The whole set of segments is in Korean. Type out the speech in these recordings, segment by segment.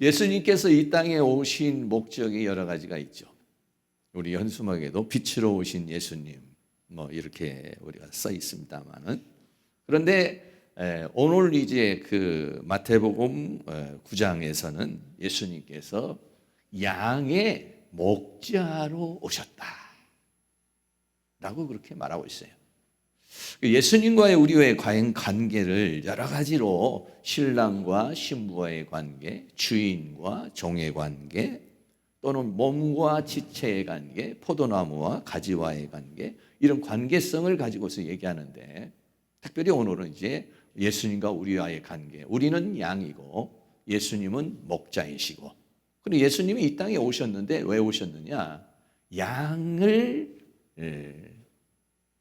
예수님께서 이 땅에 오신 목적이 여러 가지가 있죠. 우리 현수막에도 빛으로 오신 예수님 뭐 이렇게 우리가 써 있습니다만은, 그런데 오늘 이제 그 마태복음 9장에서는 예수님께서 양의 목자로 오셨다라고 그렇게 말하고 있어요. 예수님과의 우리의 관계를 여러 가지로 신랑과 신부와의 관계, 주인과 종의 관계, 또는 몸과 지체의 관계, 포도나무와 가지와의 관계, 이런 관계성을 가지고서 얘기하는데, 특별히 오늘은 이제 예수님과 우리와의 관계, 우리는 양이고 예수님은 목자이시고, 그리고 예수님이 이 땅에 오셨는데 왜 오셨느냐? 양을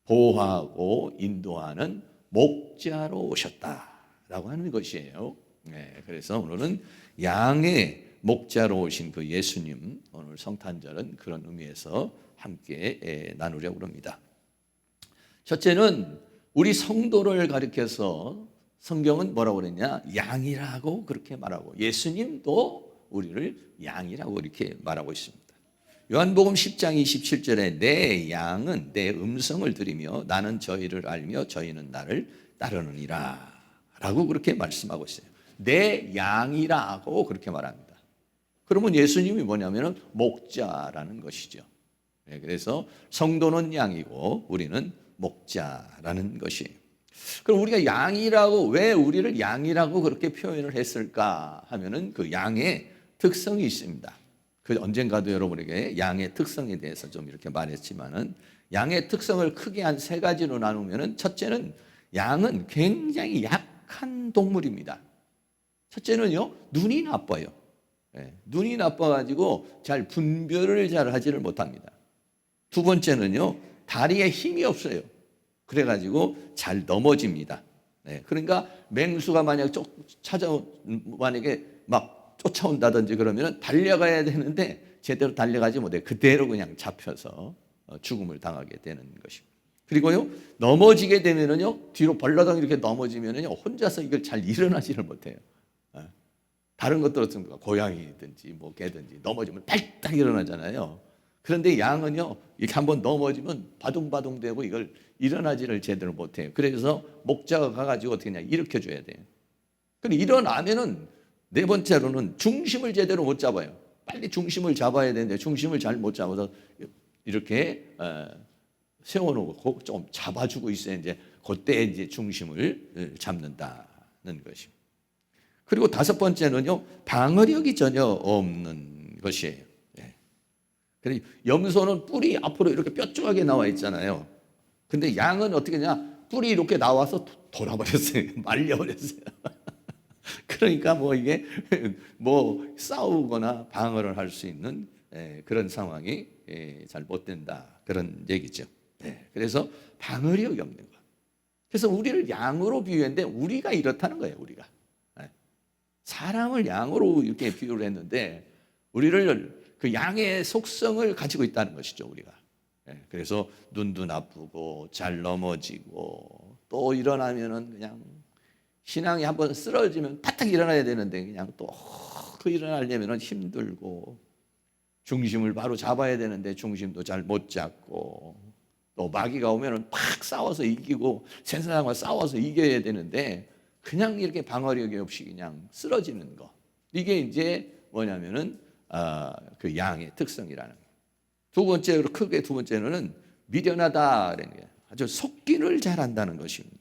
보호하고 인도하는 목자로 오셨다라고 하는 것이에요. 그래서 오늘은 양의 목자로 오신 그 예수님, 오늘 성탄절은 그런 의미에서 함께 나누려고 합니다. 첫째는 우리 성도를 가리켜서 성경은 뭐라고 그랬냐? 양이라고 그렇게 말하고, 예수님도 우리를 양이라고 이렇게 말하고 있습니다. 요한복음 10장 27절에 내 양은 내 음성을 들으며 나는 저희를 알며 저희는 나를 따르느니라 라고 그렇게 말씀하고 있어요. 내 양이라고 그렇게 말합니다. 그러면 예수님이 뭐냐면 목자라는 것이죠. 그래서 성도는 양이고 우리는 목자라는 것이에요. 그럼 우리가 양이라고, 왜 우리를 양이라고 그렇게 표현을 했을까 하면은 그 양의 특성이 있습니다. 그 언젠가도 여러분에게 양의 특성에 대해서 좀 이렇게 말했지만은, 양의 특성을 크게 한 세 가지로 나누면은, 첫째는 양은 굉장히 약한 동물입니다. 첫째는요, 눈이 나빠요. 눈이 나빠가지고 잘 분별을 잘 하지를 못합니다. 두 번째는요, 다리에 힘이 없어요. 그래가지고 잘 넘어집니다. 그러니까 맹수가 만약 만약에 막 쫓아온다든지 그러면 달려가야 되는데 제대로 달려가지 못해 그대로 그냥 잡혀서 죽음을 당하게 되는 것입니다. 그리고요, 넘어지게 되면은요, 뒤로 벌러덩 이렇게 넘어지면은요, 혼자서 이걸 잘 일어나지를 못해요. 다른 것들은 고양이든지 뭐 개든지 넘어지면 발딱 일어나잖아요. 그런데 양은요, 이렇게 한번 넘어지면 바둥바둥 되고 이걸 일어나지를 제대로 못해요. 그래서 목자가 가가지고 어떻게 그냥 일으켜줘야 돼요. 그럼 일어나면은 네 번째로는 중심을 제대로 못 잡아요. 빨리 중심을 잡아야 되는데 중심을 잘 못 잡아서 이렇게 세워놓고 좀 잡아주고 있어야 이제 그때 이제 중심을 잡는다는 것입니다. 그리고 다섯 번째는요, 방어력이 전혀 없는 것이에요. 그래서 염소는 뿔이 앞으로 이렇게 뾰족하게 나와 있잖아요. 근데 양은 어떻게 하냐? 뿔이 이렇게 나와서 돌아버렸어요. 말려버렸어요. 그러니까 뭐 이게 뭐 싸우거나 방어를 할 수 있는 그런 상황이 잘 못 된다, 그런 얘기죠. 그래서 방어력이 없는 것. 그래서 우리를 양으로 비유했는데 우리가 이렇다는 거예요. 우리가 사람을 양으로 이렇게 비유를 했는데 우리를 그 양의 속성을 가지고 있다는 것이죠. 우리가. 그래서 눈도 나쁘고 잘 넘어지고, 또 일어나면은 그냥 신앙이 한번 쓰러지면 바짝 일어나야 되는데 그냥 또 그 일어나려면 힘들고, 중심을 바로 잡아야 되는데 중심도 잘 못 잡고, 또 마귀가 오면은 팍 싸워서 이기고 세상과 싸워서 이겨야 되는데 그냥 이렇게 방어력이 없이 그냥 쓰러지는 거. 이게 이제 뭐냐면은 그 양의 특성이라는 거예요. 두 번째로, 크게 두 번째는 미련하다라는 거예요. 아주 속기를 잘한다는 것입니다.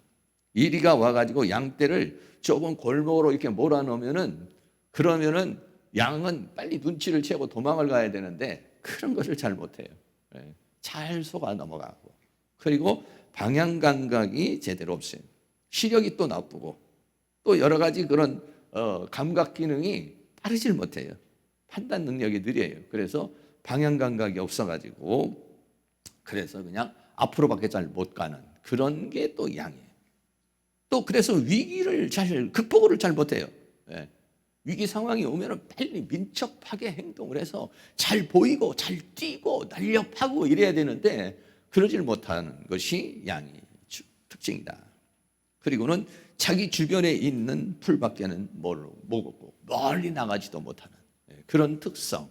이리가 와가지고 양떼를 좁은 골목으로 이렇게 몰아넣으면은, 그러면은 양은 빨리 눈치를 채고 도망을 가야 되는데 그런 것을 잘 못해요. 잘 속아 넘어가고, 그리고 방향 감각이 제대로 없어요. 시력이 또 나쁘고, 또 여러 가지 그런 감각 기능이 빠르질 못해요. 판단 능력이 느려요. 그래서 방향 감각이 없어가지고, 그래서 그냥 앞으로밖에 잘 못 가는 그런 게 또 양이에요. 또 그래서 위기를 극복을 잘 못해요. 위기 상황이 오면 빨리 민첩하게 행동을 해서 잘 보이고 잘 뛰고 날렵하고 이래야 되는데 그러질 못하는 것이 양의 특징이다. 그리고는 자기 주변에 있는 풀밖에는 모르고 멀리 나가지도 못하는 그런 특성.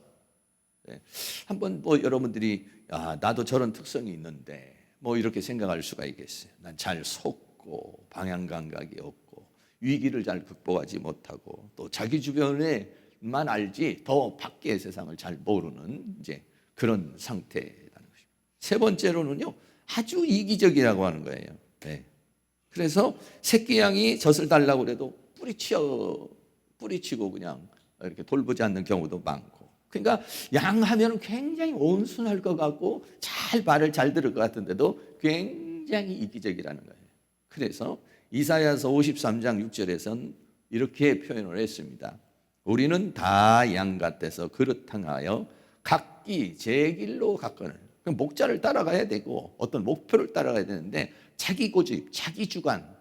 한번 뭐 여러분들이 나도 저런 특성이 있는데 뭐 이렇게 생각할 수가 있겠어요. 난 잘 속고 방향 감각이 없고 위기를 잘 극복하지 못하고 또 자기 주변에만 알지 더 밖의 세상을 잘 모르는 이제 그런 상태라는 것입니다. 세 번째로는요, 아주 이기적이라고 하는 거예요. 그래서 새끼 양이 젖을 달라고 그래도 뿌리치고 그냥 이렇게 돌보지 않는 경우도 많고. 그러니까 양 하면 굉장히 온순할 것 같고 말을 잘 들을 것 같은데도 굉장히 이기적이라는 거예요. 그래서 이사야서 53장 6절에서는 이렇게 표현을 했습니다. 우리는 다 양 같아서 그릇탕하여 각기 제 길로 갔거늘. 목자를 따라가야 되고 어떤 목표를 따라가야 되는데 자기 고집, 자기 주관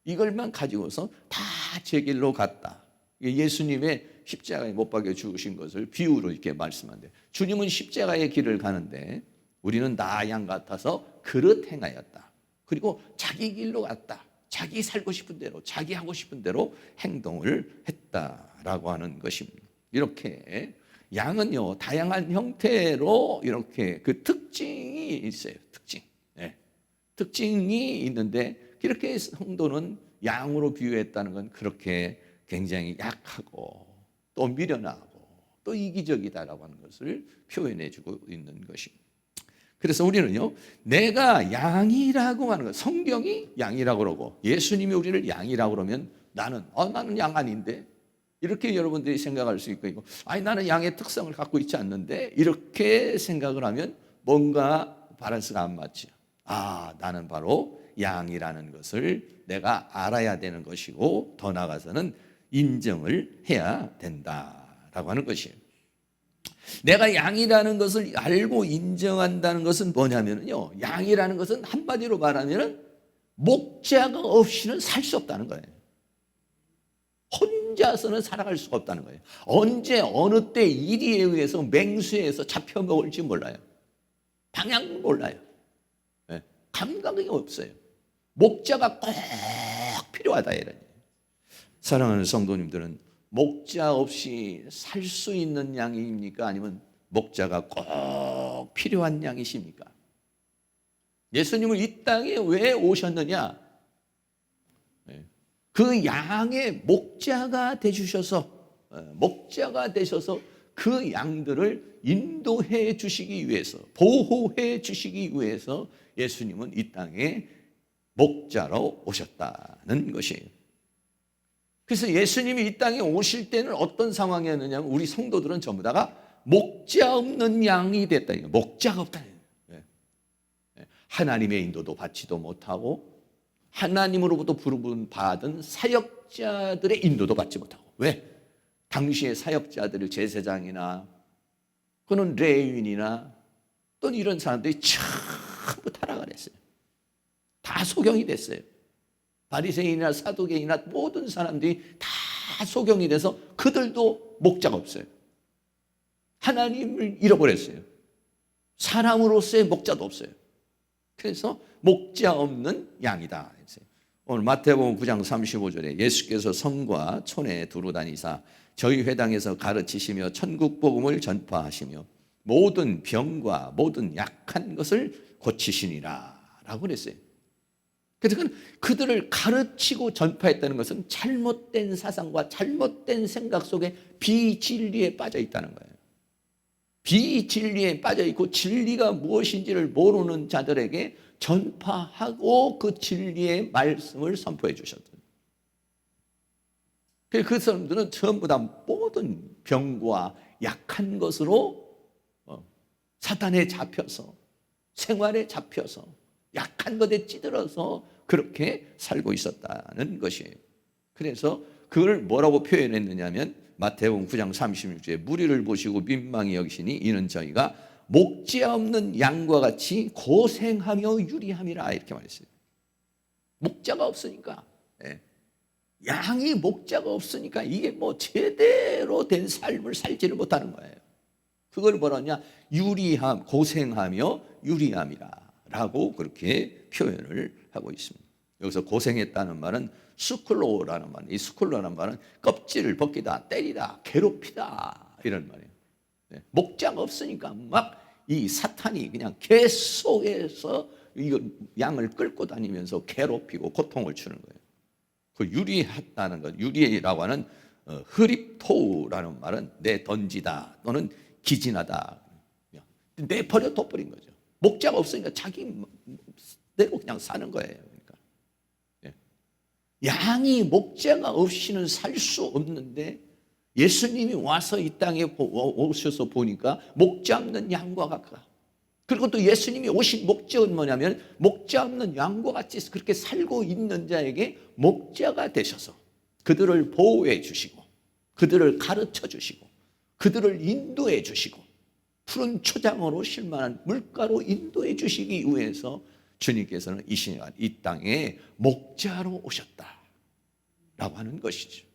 이걸만 가지고서 다 제 길로 갔다. 예수님의 십자가에 못 박여 죽으신 것을 비유로 이렇게 말씀한대요. 주님은 십자가의 길을 가는데 우리는 다 양 같아서 그릇 행하였다. 그리고 자기 길로 갔다. 자기 살고 싶은 대로, 자기 하고 싶은 대로 행동을 했다라고 하는 것입니다. 이렇게 양은요, 다양한 형태로 이렇게 그 특징이 있어요. 특징이 있는데 이렇게 성도는 양으로 비유했다는 건 그렇게 굉장히 약하고 또 미련하고 또 이기적이다라고 하는 것을 표현해 주고 있는 것입니다. 그래서 우리는요, 내가 양이라고 하는 것, 성경이 양이라고 그러고 예수님이 우리를 양이라고 그러면 나는 양 아닌데 이렇게 여러분들이 생각할 수 있고 나는 양의 특성을 갖고 있지 않는데 이렇게 생각을 하면 뭔가 밸런스가 안 맞죠. 나는 바로 양이라는 것을 내가 알아야 되는 것이고 더 나아가서는 인정을 해야 된다라고 하는 것이에요. 내가 양이라는 것을 알고 인정한다는 것은 뭐냐면요, 양이라는 것은 한마디로 말하면 목자가 없이는 살 수 없다는 거예요. 혼자서는 살아갈 수가 없다는 거예요. 언제 어느 때 이리에 의해서 맹수해서 잡혀 먹을지 몰라요. 방향 몰라요. 감각이 없어요. 목자가 꼭 필요하다 이런. 사랑하는 성도님들은 목자 없이 살 수 있는 양입니까? 아니면 목자가 꼭 필요한 양이십니까? 예수님은 이 땅에 왜 오셨느냐? 그 양의 목자가 되셔서 그 양들을 인도해 주시기 위해서, 보호해 주시기 위해서 예수님은 이 땅에 목자로 오셨다는 것이에요. 그래서 예수님이 이 땅에 오실 때는 어떤 상황이었느냐 하면 우리 성도들은 전부 다가 목자 없는 양이 됐다. 목자가 없다. 하나님의 인도도 받지도 못하고 하나님으로부터 부름 받은 사역자들의 인도도 받지 못하고. 왜? 당시의 사역자들을 제사장이나 그는 레위인이나 또는 이런 사람들이 전부 타락을 했어요. 다 소경이 됐어요. 바리새인이나 사두개인이나 모든 사람들이 다 소경이 돼서 그들도 목자가 없어요. 하나님을 잃어버렸어요. 사람으로서의 목자도 없어요. 그래서 목자 없는 양이다. 오늘 마태복음 9장 35절에 예수께서 성과 촌에 두루 다니사 저희 회당에서 가르치시며 천국 복음을 전파하시며 모든 병과 모든 약한 것을 고치시니라 라고 그랬어요. 그래서 그들을 가르치고 전파했다는 것은 잘못된 사상과 잘못된 생각 속에 비진리에 빠져 있다는 거예요. 비진리에 빠져 있고 진리가 무엇인지를 모르는 자들에게 전파하고 그 진리의 말씀을 선포해 주셨던. 그 사람들은 전부 다 모든 병과 약한 것으로 사탄에 잡혀서 생활에 잡혀서 약한 것에 찌들어서 그렇게 살고 있었다는 것이에요. 그래서 그걸 뭐라고 표현했느냐면 마태복음 9장 36절에 무리를 보시고 민망히 여기시니 이는 저희가 목자 없는 양과 같이 고생하며 유리함이라 이렇게 말했어요. 목자가 없으니까, 양이 목자가 없으니까 이게 뭐 제대로 된 삶을 살지를 못하는 거예요. 그걸 뭐라냐? 유리함, 고생하며 유리함이라 라고 그렇게 표현을 하고 있습니다. 여기서 고생했다는 말은 스쿨로라는 말. 이 스쿨로라는 말은 껍질을 벗기다, 때리다, 괴롭히다 이런 말이에요. 네. 목자가 없으니까 막 이 사탄이 그냥 계속해서 이거 양을 끌고 다니면서 괴롭히고 고통을 주는 거예요. 그 유리했다는 것, 유리라고 하는 흐립토우라는 말은 내 던지다 또는 기진하다. 내버려 둬버린 거죠. 목자가 없으니까 자기 대로 그냥 사는 거예요. 그러니까 양이 목자가 없이는 살 수 없는데 예수님이 와서 이 땅에 오셔서 보니까 목자 없는 양과 같아. 그리고 또 예수님이 오신 목적은 뭐냐면 목자 없는 양과 같이 그렇게 살고 있는 자에게 목자가 되셔서 그들을 보호해 주시고 그들을 가르쳐 주시고 그들을 인도해 주시고 푸른 초장으로 실만한 물가로 인도해 주시기 위해서 주님께서는 이 시간 이 땅에 목자로 오셨다라고 하는 것이죠.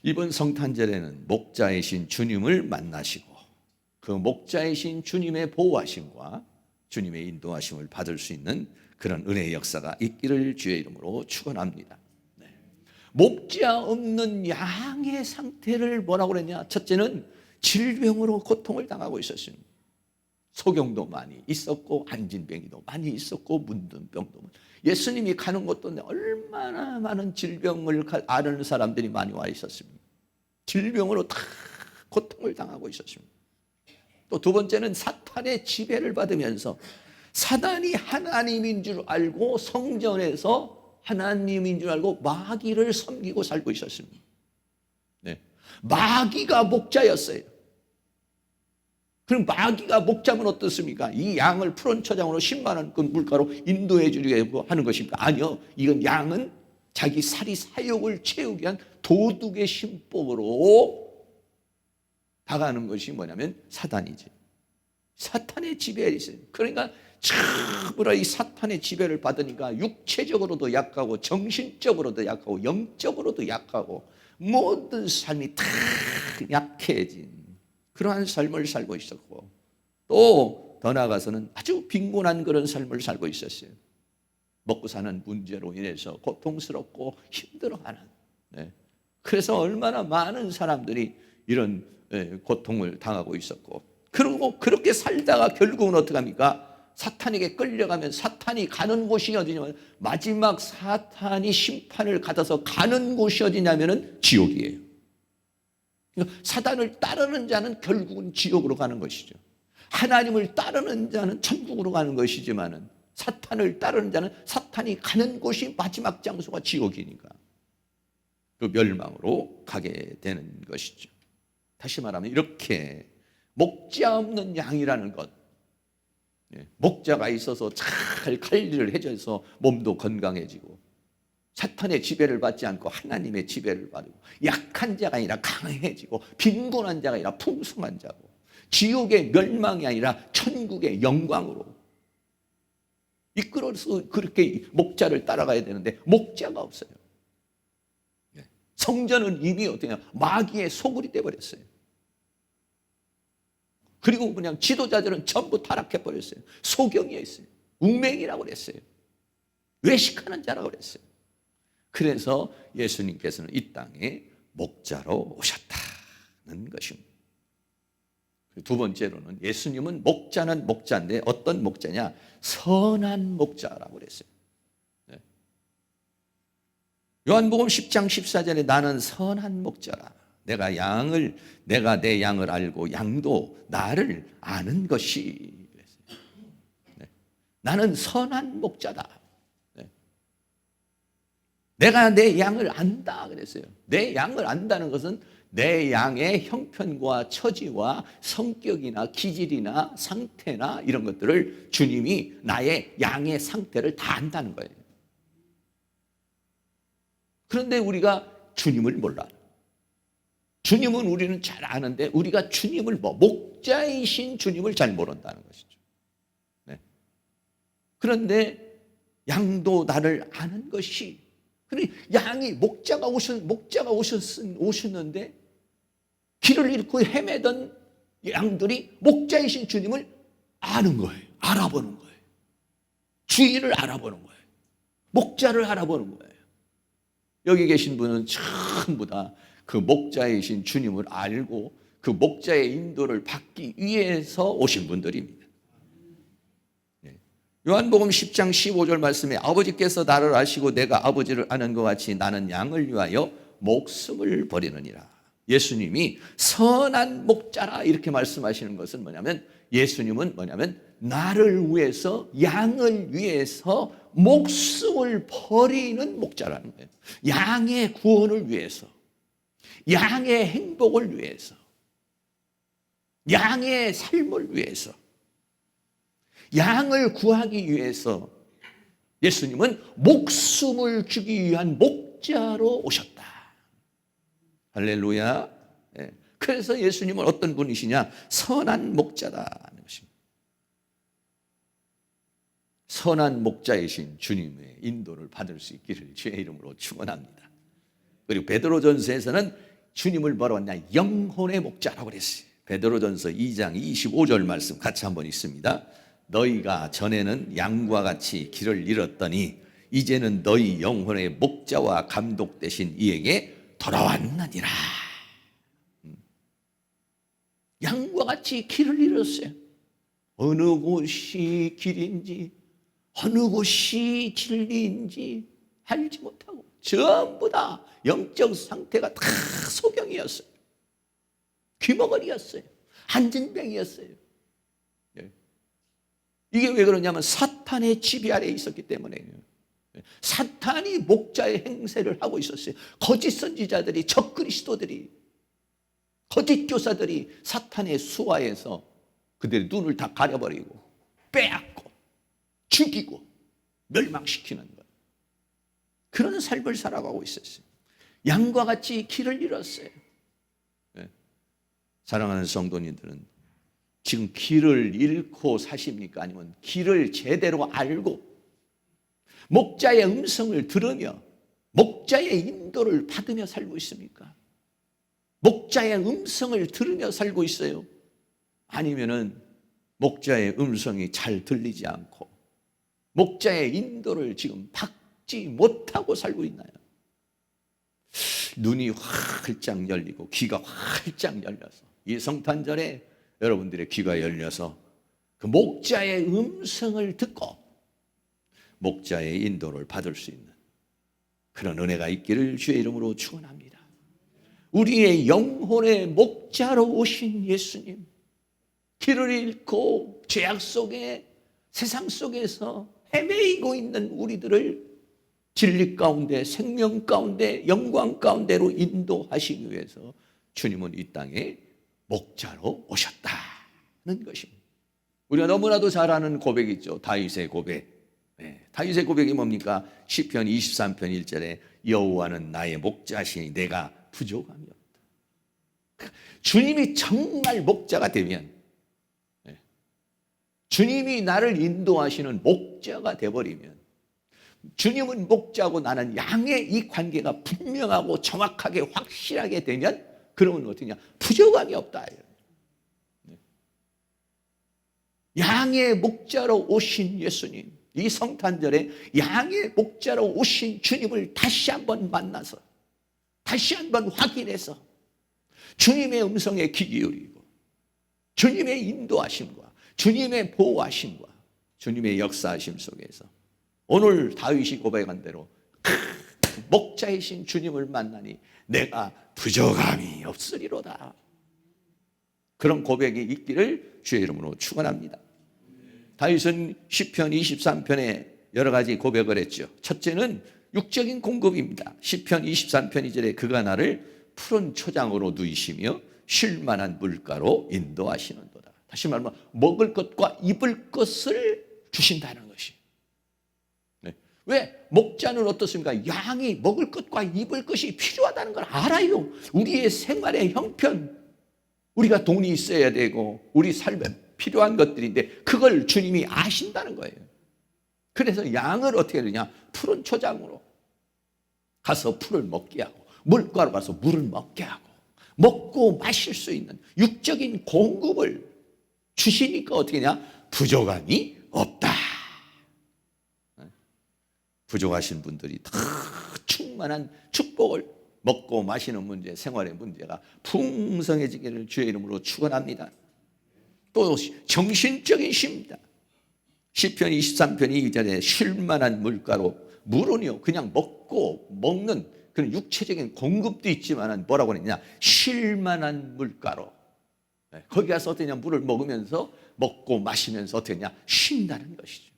이번 성탄절에는 목자이신 주님을 만나시고 그 목자이신 주님의 보호하심과 주님의 인도하심을 받을 수 있는 그런 은혜의 역사가 있기를 주의 이름으로 축원합니다. 네. 목자 없는 양의 상태를 뭐라고 그랬냐? 첫째는 질병으로 고통을 당하고 있었습니다. 소경도 많이 있었고 안진뱅이도 많이 있었고 문둥병도 예수님이 가는 곳도 얼마나 많은 질병을 앓는 사람들이 많이 와 있었습니다. 질병으로 다 고통을 당하고 있었습니다. 또 두 번째는 사탄의 지배를 받으면서 사단이 하나님인 줄 알고 성전에서 하나님인 줄 알고 마귀를 섬기고 살고 있었습니다. 네. 마귀가 목자였어요. 그럼 마귀가 목자면 어떻습니까? 이 양을 푸른 초장으로 10만 원권 물가로 인도해 주려고 하는 것입니까? 아니요. 이건 양은 자기 사리 사욕을 채우기 위한 도둑의 신복으로 다가가는 것이 뭐냐면 사단이지. 사탄의 지배에 있어요. 그러니까 참으로 이 사탄의 지배를 받으니까 육체적으로도 약하고 정신적으로도 약하고 영적으로도 약하고 모든 삶이 다 약해진 그러한 삶을 살고 있었고 또 더 나아가서는 아주 빈곤한 그런 삶을 살고 있었어요. 먹고 사는 문제로 인해서 고통스럽고 힘들어하는. 네. 그래서 얼마나 많은 사람들이 이런 고통을 당하고 있었고 그리고 그렇게 살다가 결국은 어떻게 합니까? 사탄에게 끌려가면 사탄이 가는 곳이 어디냐면 마지막 사탄이 심판을 받아서 가는 곳이 어디냐면은 지옥이에요. 그러니까 사단을 따르는 자는 결국은 지옥으로 가는 것이죠. 하나님을 따르는 자는 천국으로 가는 것이지만은 사탄을 따르는 자는 사탄이 가는 곳이 마지막 장소가 지옥이니까 그 멸망으로 가게 되는 것이죠. 다시 말하면 이렇게 목자 없는 양이라는 것, 목자가 있어서 잘 관리를 해줘서 몸도 건강해지고 사탄의 지배를 받지 않고 하나님의 지배를 받고 약한 자가 아니라 강해지고 빈곤한 자가 아니라 풍성한 자고 지옥의 멸망이 아니라 천국의 영광으로 이끌어서 그렇게 목자를 따라가야 되는데 목자가 없어요. 성전은 이미 어떻게 마귀의 소굴이 되어버렸어요. 그리고 그냥 지도자들은 전부 타락해버렸어요. 소경이에 있어요. 웅맹이라고 그랬어요. 외식하는 자라고 그랬어요. 그래서 예수님께서는 이 땅에 목자로 오셨다는 것입니다. 두 번째로는 예수님은 목자는 목자인데 어떤 목자냐? 선한 목자라고 그랬어요. 네. 요한복음 10장 14절에 나는 선한 목자라. 내가 내 양을 알고 양도 나를 아는 것이. 네. 나는 선한 목자다. 네. 내가 내 양을 안다 그랬어요. 내 양을 안다는 것은 내 양의 형편과 처지와 성격이나 기질이나 상태나 이런 것들을 주님이 나의 양의 상태를 다 안다는 거예요. 그런데 우리가 주님을 몰라. 주님은 우리는 잘 아는데 우리가 주님을 목자이신 주님을 잘 모른다는 것이죠. 네. 그런데 양도 나를 아는 것이 양이 목자가 오셨는데 길을 잃고 헤매던 양들이 목자이신 주님을 아는 거예요. 알아보는 거예요. 주인을 알아보는 거예요. 목자를 알아보는 거예요. 여기 계신 분은 전부 다 그 목자이신 주님을 알고 그 목자의 인도를 받기 위해서 오신 분들입니다. 요한복음 10장 15절 말씀에 아버지께서 나를 아시고 내가 아버지를 아는 것 같이 나는 양을 위하여 목숨을 버리느니라. 예수님이 선한 목자라 이렇게 말씀하시는 것은 뭐냐면, 예수님은 뭐냐면 나를 위해서, 양을 위해서 목숨을 버리는 목자라는 거예요. 양의 구원을 위해서, 양의 행복을 위해서, 양의 삶을 위해서, 양을 구하기 위해서 예수님은 목숨을 주기 위한 목자로 오셨다. 할렐루야. 그래서 예수님은 어떤 분이시냐? 선한 목자라는 것입니다. 선한 목자이신 주님의 인도를 받을 수 있기를 주의 이름으로 축원합니다. 그리고 베드로전서에서는 주님을 뭐라고 했냐? 영혼의 목자라고 그랬어요. 베드로전서 2장 25절 말씀 같이 한번 읽습니다. 너희가 전에는 양과 같이 길을 잃었더니 이제는 너희 영혼의 목자와 감독 되신 이에게 돌아왔느니라. 양과 같이 길을 잃었어요. 어느 곳이 길인지, 어느 곳이 진리인지 알지 못하고 전부 다 영적 상태가 다 소경이었어요. 귀머거리였어요. 한진병이었어요. 이게 왜 그러냐면 사탄의 지배 아래에 있었기 때문에요. 사탄이 목자의 행세를 하고 있었어요. 거짓 선지자들이, 적그리스도들이, 거짓 교사들이 사탄의 수하에서 그들의 눈을 다 가려버리고 빼앗고 죽이고 멸망시키는 것, 그런 삶을 살아가고 있었어요. 양과 같이 길을 잃었어요. 사랑하는 성도님들은 지금 길을 잃고 사십니까? 아니면 길을 제대로 알고 목자의 음성을 들으며 목자의 인도를 받으며 살고 있습니까? 목자의 음성을 들으며 살고 있어요? 아니면은 목자의 음성이 잘 들리지 않고 목자의 인도를 지금 받지 못하고 살고 있나요? 눈이 활짝 열리고 귀가 활짝 열려서 이 성탄절에 여러분들의 귀가 열려서 그 목자의 음성을 듣고 목자의 인도를 받을 수 있는 그런 은혜가 있기를 주의 이름으로 축원합니다. 우리의 영혼의 목자로 오신 예수님, 길을 잃고 죄악 속에 세상 속에서 헤매이고 있는 우리들을 진리 가운데, 생명 가운데, 영광 가운데로 인도하시기 위해서 주님은 이 땅에 목자로 오셨다는 것입니다. 우리가 너무나도 잘 아는 고백이죠. 다윗의 고백. 다윗의 고백이 뭡니까? 시편 23편 1절에 여호와는 나의 목자시니 내가 부족함이 없다. 주님이 정말 목자가 되면, 주님이 나를 인도하시는 목자가 되어버리면, 주님은 목자고 나는 양의 이 관계가 분명하고 정확하게 확실하게 되면, 그러면 어떠냐? 부족함이 없다. 양의 목자로 오신 예수님, 이 성탄절에 양의 목자로 오신 주님을 다시 한번 만나서 다시 한번 확인해서 주님의 음성에 귀 기울이고 주님의 인도하심과 주님의 보호하심과 주님의 역사하심 속에서 오늘 다윗이 고백한 대로 목자이신 주님을 만나니 내가 부족함이 없으리로다. 그런 고백이 있기를 주의 이름으로 축원합니다. 다윗은 시편 23편에 여러 가지 고백을 했죠. 첫째는 육적인 공급입니다. 시편 23편 2절에 그가 나를 푸른 초장으로 누이시며 쉴만한 물가로 인도하시는도다. 다시 말하면 먹을 것과 입을 것을 주신다는 것이. 왜? 목자는 어떻습니까? 양이 먹을 것과 입을 것이 필요하다는 걸 알아요. 우리의 생활의 형편, 우리가 돈이 있어야 되고 우리 삶에 필요한 것들인데 그걸 주님이 아신다는 거예요. 그래서 양을 어떻게 하느냐? 푸른 초장으로 가서 풀을 먹게 하고 물가로 가서 물을 먹게 하고 먹고 마실 수 있는 육적인 공급을 주시니까 어떻게 하냐? 부족함이 없다. 부족하신 분들이 다 충만한 축복을 먹고 마시는 문제, 생활의 문제가 풍성해지기를 주의 이름으로 축원합니다. 또 정신적인 쉼입니다. 시편 23편 2절에 쉴만한 물가로, 물은요 그냥 먹고 먹는 그런 육체적인 공급도 있지만 뭐라고 그랬냐, 쉴만한 물가로. 거기 가서 어떠냐, 물을 먹으면서 먹고 마시면서 어떠냐, 쉰다는 것이죠.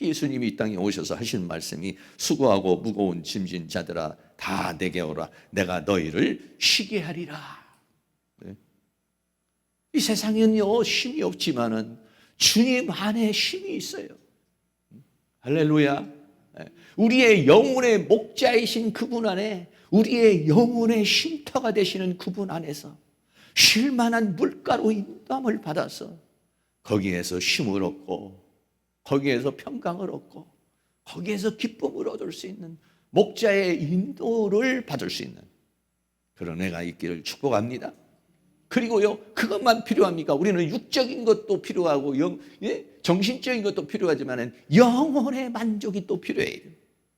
예수님이 이 땅에 오셔서 하시는 말씀이 수고하고 무거운 짐진 자들아 다 내게 오라, 내가 너희를 쉬게 하리라. 이 세상에는요 쉼이 없지만은 주님 안에 쉼이 있어요. 할렐루야. 우리의 영혼의 목자이신 그분 안에, 우리의 영혼의 쉼터가 되시는 그분 안에서 쉴만한 물가로 인도함을 받아서 거기에서 쉼을 얻고, 거기에서 평강을 얻고, 거기에서 기쁨을 얻을 수 있는 목자의 인도를 받을 수 있는 그런 애가 있기를 축복합니다. 그리고요, 그것만 필요합니까? 우리는 육적인 것도 필요하고 정신적인 것도 필요하지만 영혼의 만족이 또 필요해요.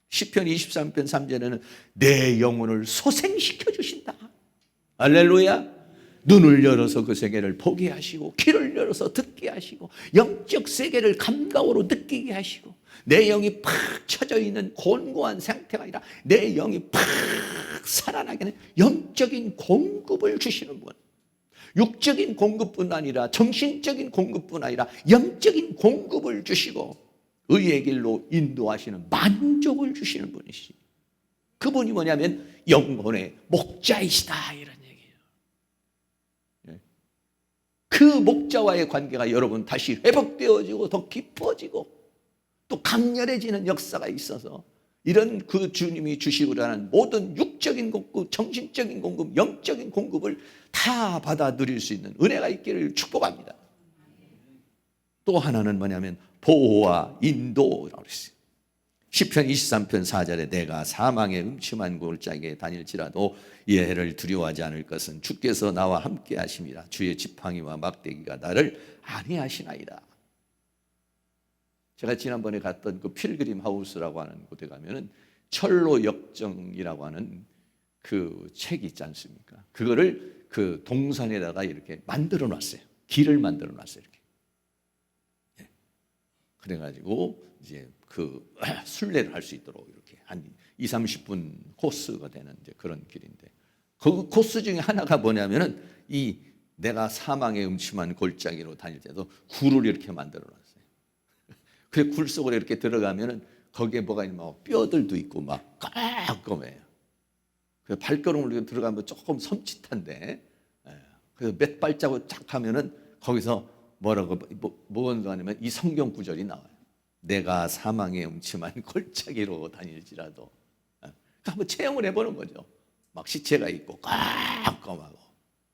시편 23편 3절에는 내 영혼을 소생시켜 주신다. 할렐루야. 눈을 열어서 그 세계를 보게 하시고, 귀를 열어서 듣게 하시고, 영적 세계를 감각으로 느끼게 하시고, 내 영이 팍 쳐져 있는 곤고한 상태가 아니라 내 영이 팍 살아나게 하는 영적인 공급을 주시는 분. 육적인 공급뿐 아니라 정신적인 공급뿐 아니라 영적인 공급을 주시고 의의 길로 인도하시는 만족을 주시는 분이시. 그분이 뭐냐면 영혼의 목자이시다, 이런 얘기예요. 그 목자와의 관계가 여러분 다시 회복되어지고 더 깊어지고 또 강렬해지는 역사가 있어서 이런 그 주님이 주시고자 하는 모든 육적인 공급, 정신적인 공급, 영적인 공급을 다 받아 누릴 수 있는 은혜가 있기를 축복합니다. 또 하나는 뭐냐면 보호와 인도라고 했어요. 시편 23편 4절에 내가 사망의 음침한 골짜기에 다닐지라도 이 해를 두려워하지 않을 것은 주께서 나와 함께 하심이라. 주의 지팡이와 막대기가 나를 안위하시나이다. 제가 지난번에 갔던 그 필그림 하우스라고 하는 곳에 가면은 철로 역정이라고 하는 그 책이 있지 않습니까? 그거를 그 동산에다가 이렇게 만들어 놨어요. 길을 만들어 놨어요. 이렇게. 그래가지고 이제 그 순례를 할 수 있도록 이렇게 한 20-30분 코스가 되는 이제 그런 길인데, 그 코스 중에 하나가 뭐냐면은 이 내가 사망의 음침한 골짜기로 다닐 때도 굴을 이렇게 만들어 놨어요. 그 굴 속으로 이렇게 들어가면은 거기에 뭐가 있냐면 뼈들도 있고 막 까매요. 그 발걸음을 들어가면 조금 섬찟한데, 그래서 몇 발자국 쫙 하면은 거기서 뭐라고 뭐가 하냐면 이 성경 구절이 나와요. 내가 사망의 음침한 골짜기로 다닐지라도. 한번 체험을 해보는 거죠. 막 시체가 있고 깜깜하고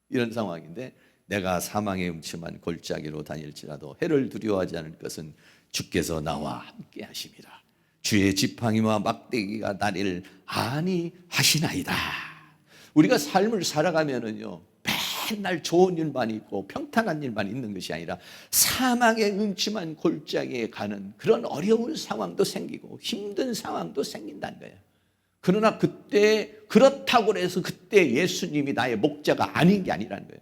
이런 상황인데, 내가 사망의 음침한 골짜기로 다닐지라도 해를 두려워하지 않을 것은 주께서 나와 함께 하심이라. 주의 지팡이와 막대기가 나를 안위하시나이다. 우리가 삶을 살아가면은요 맨날 좋은 일만 있고 평탄한 일만 있는 것이 아니라 사망의 음침한 골짜기에 가는 그런 어려운 상황도 생기고 힘든 상황도 생긴다는 거예요. 그러나 그때 그렇다고 해서 그때 예수님이 나의 목자가 아닌 게 아니라는 거예요.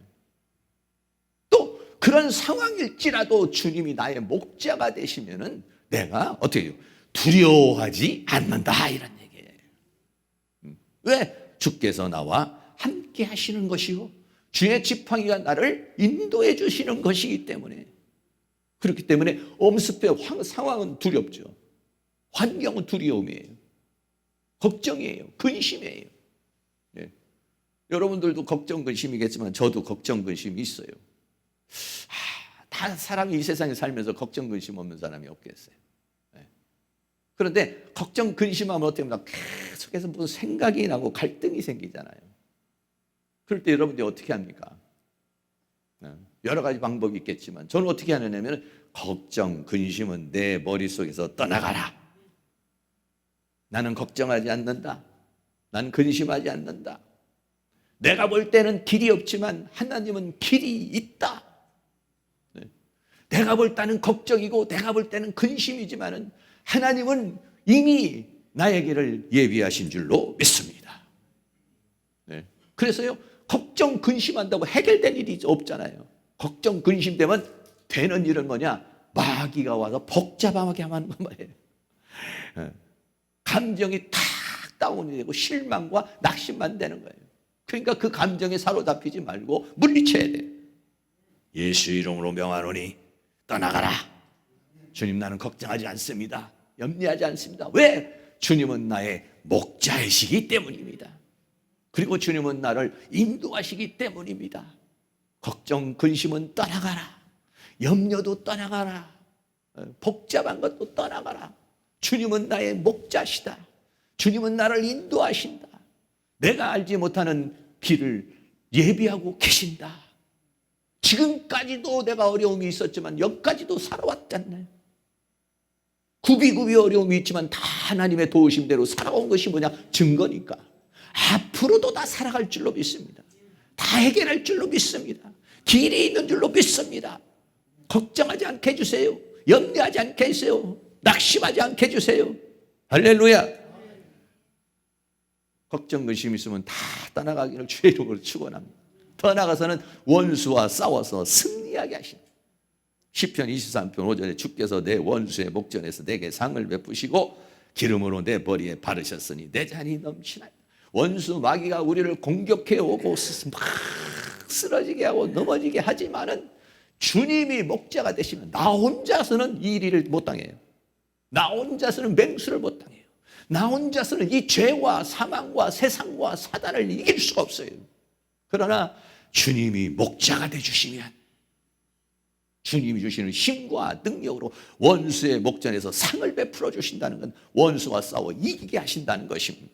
또 그런 상황일지라도 주님이 나의 목자가 되시면은 내가 어떻게 해요? 두려워하지 않는다, 이런 얘기예요. 왜? 주께서 나와 함께 하시는 것이고 주의 지팡이가 나를 인도해 주시는 것이기 때문에. 그렇기 때문에 엄습의 상황은 두렵죠. 환경은 두려움이에요. 걱정이에요. 근심이에요. 네. 여러분들도 걱정, 근심이겠지만 저도 걱정, 근심이 있어요. 다 사람이 이 세상에 살면서 걱정, 근심 없는 사람이 없겠어요. 네. 그런데 걱정, 근심하면 어떻게 합니까? 계속해서 무슨 생각이 나고 갈등이 생기잖아요. 그럴 때 여러분들이 어떻게 합니까? 여러 가지 방법이 있겠지만 저는 어떻게 하느냐면 걱정, 근심은 내 머릿속에서 떠나가라. 나는 걱정하지 않는다. 나는 근심하지 않는다. 내가 볼 때는 길이 없지만 하나님은 길이 있다. 내가 볼 때는 걱정이고 내가 볼 때는 근심이지만은 하나님은 이미 나에게를 예비하신 줄로 믿습니다. 네. 그래서요, 걱정, 근심한다고 해결될 일이 없잖아요. 걱정, 근심되면 되는 일은 뭐냐? 마귀가 와서 복잡하게 하는 거 말이에요. 감정이 탁 다운이 되고 실망과 낙심만 되는 거예요. 그러니까 그 감정에 사로잡히지 말고 물리쳐야 돼요. 예수 이름으로 명하노니 떠나가라. 주님, 나는 걱정하지 않습니다. 염려하지 않습니다. 왜? 주님은 나의 목자이시기 때문입니다. 그리고 주님은 나를 인도하시기 때문입니다. 걱정, 근심은 떠나가라. 염려도 떠나가라. 복잡한 것도 떠나가라. 주님은 나의 목자시다. 주님은 나를 인도하신다. 내가 알지 못하는 길을 예비하고 계신다. 지금까지도 내가 어려움이 있었지만 여기까지도 살아왔잖아요. 굽이굽이 어려움이 있지만 다 하나님의 도우심대로 살아온 것이 뭐냐? 증거니까. 앞으로도 다 살아갈 줄로 믿습니다. 다 해결할 줄로 믿습니다. 길이 있는 줄로 믿습니다. 걱정하지 않게 해주세요. 염려하지 않게 해주세요. 낙심하지 않게 해주세요. 할렐루야. 걱정, 근심 있으면 다 떠나가기를 주의 이름으로 축원합니다. 더 나아가서는 원수와 싸워서 승리하게 하신다. 시편 23편 5절에 주께서 내 원수의 목전에서 내게 상을 베푸시고 기름으로 내 머리에 바르셨으니 내 잔이 넘치나이다. 원수 마귀가 우리를 공격해 오고 막 쓰러지게 하고 넘어지게 하지만은 주님이 목자가 되시면 나 혼자서는 이 일을 못 당해요. 나 혼자서는 맹수를 못 당해요. 나 혼자서는 이 죄와 사망과 세상과 사단을 이길 수가 없어요. 그러나 주님이 목자가 되주시면 주님이 주시는 힘과 능력으로 원수의 목전에서 상을 베풀어 주신다는 건 원수와 싸워 이기게 하신다는 것입니다.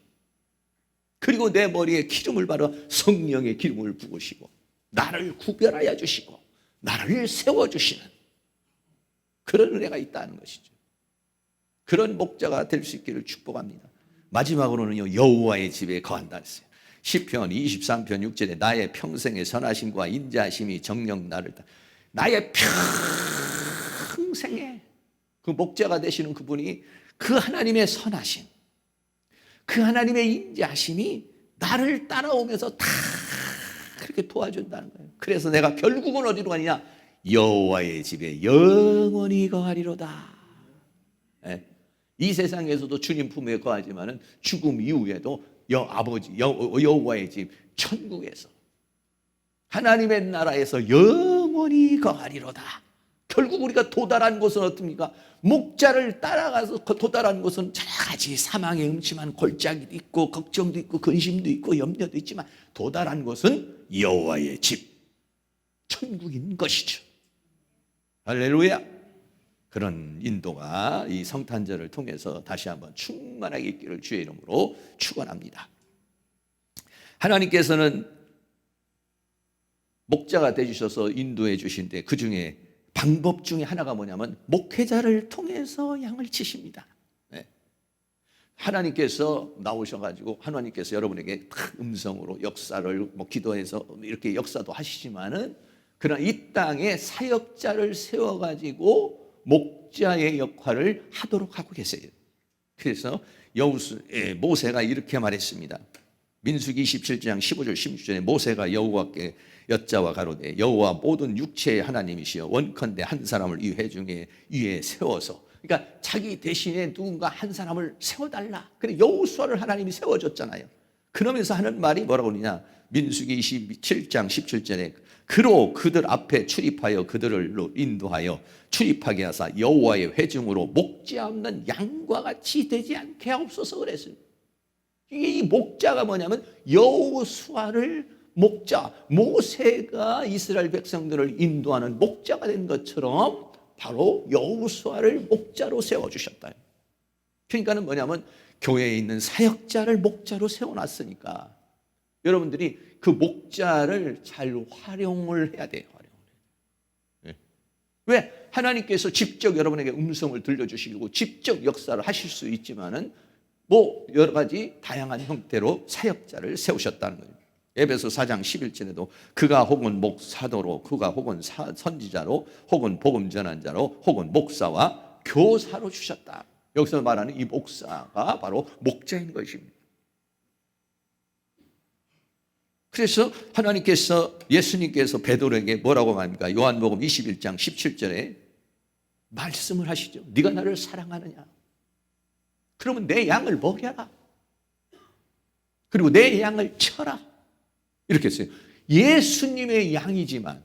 그리고 내 머리에 기름을 바르어 성령의 기름을 부으시고 나를 구별하여 주시고 나를 세워주시는 그런 은혜가 있다는 것이죠. 그런 목자가 될 수 있기를 축복합니다. 마지막으로는요, 여호와의 집에 거한다 했어요. 시편 23편 6절에 나의 평생의 선하심과 인자하심이 정녕 나를 나의 평생에 그 목자가 되시는 그분이 그 하나님의 선하심, 그 하나님의 인자하심이 나를 따라오면서 다 그렇게 도와준다는 거예요. 그래서 내가 결국은 어디로 가느냐? 여호와의 집에 영원히 거하리로다. 네. 이 세상에서도 주님 품에 거하지만은 죽음 이후에도 여호와의 집 천국에서 하나님의 나라에서 영원히 거하리로다. 결국 우리가 도달한 곳은 어떻습니까? 목자를 따라가서 도달한 곳은 여러 가지 사망의 음침한 골짜기도 있고 걱정도 있고 근심도 있고 염려도 있지만 도달한 곳은 여호와의 집 천국인 것이죠. 할렐루야. 그런 인도가 이 성탄절을 통해서 다시 한번 충만하게 있기를 주의 이름으로 축원합니다. 하나님께서는 목자가 되주셔서 인도해 주신데 그 중에 방법 중에 하나가 뭐냐면 목회자를 통해서 양을 치십니다. 네. 하나님께서 나오셔가지고 하나님께서 여러분에게 음성으로 역사를 기도해서 이렇게 역사도 하시지만은 그러나 이 땅에 사역자를 세워가지고 목자의 역할을 하도록 하고 계세요. 그래서 모세가 이렇게 말했습니다. 민수기 27장 15절 16절에 모세가 여호와께 여짜와 가로되 여호와 모든 육체의 하나님이시여 원컨대 한 사람을 이 회중에 위에 세워서, 그러니까 자기 대신에 누군가 한 사람을 세워달라. 그래 여호수아를 하나님이 세워줬잖아요. 그러면서 하는 말이 뭐라고 그러냐? 민수기 27장 17절에 그로 그들 앞에 출입하여 그들을 인도하여 출입하게 하사 여호와의 회중으로 목자 없는 양과 같이 되지 않게 하옵소서 그랬어요. 이 목자가 뭐냐면 여호수아를 목자, 모세가 이스라엘 백성들을 인도하는 목자가 된 것처럼 바로 여호수아를 목자로 세워주셨다. 그러니까는 뭐냐면 교회에 있는 사역자를 목자로 세워놨으니까 여러분들이 그 목자를 잘 활용을 해야 돼요. 네. 왜? 하나님께서 직접 여러분에게 음성을 들려주시고 직접 역사를 하실 수 있지만은 여러 가지 다양한 형태로 사역자를 세우셨다는 거예요. 에베소 4장 11절에도 그가 혹은 목사도로, 그가 혹은 선지자로, 혹은 복음 전환자로, 혹은 목사와 교사로 주셨다. 여기서 말하는 이 목사가 바로 목자인 것입니다. 그래서 하나님께서 예수님께서 베드로에게 뭐라고 말합니까? 요한복음 21장 17절에 말씀을 하시죠. 네가 나를 사랑하느냐? 그러면 내 양을 먹여라. 그리고 내 양을 쳐라. 이렇게 했어요. 예수님의 양이지만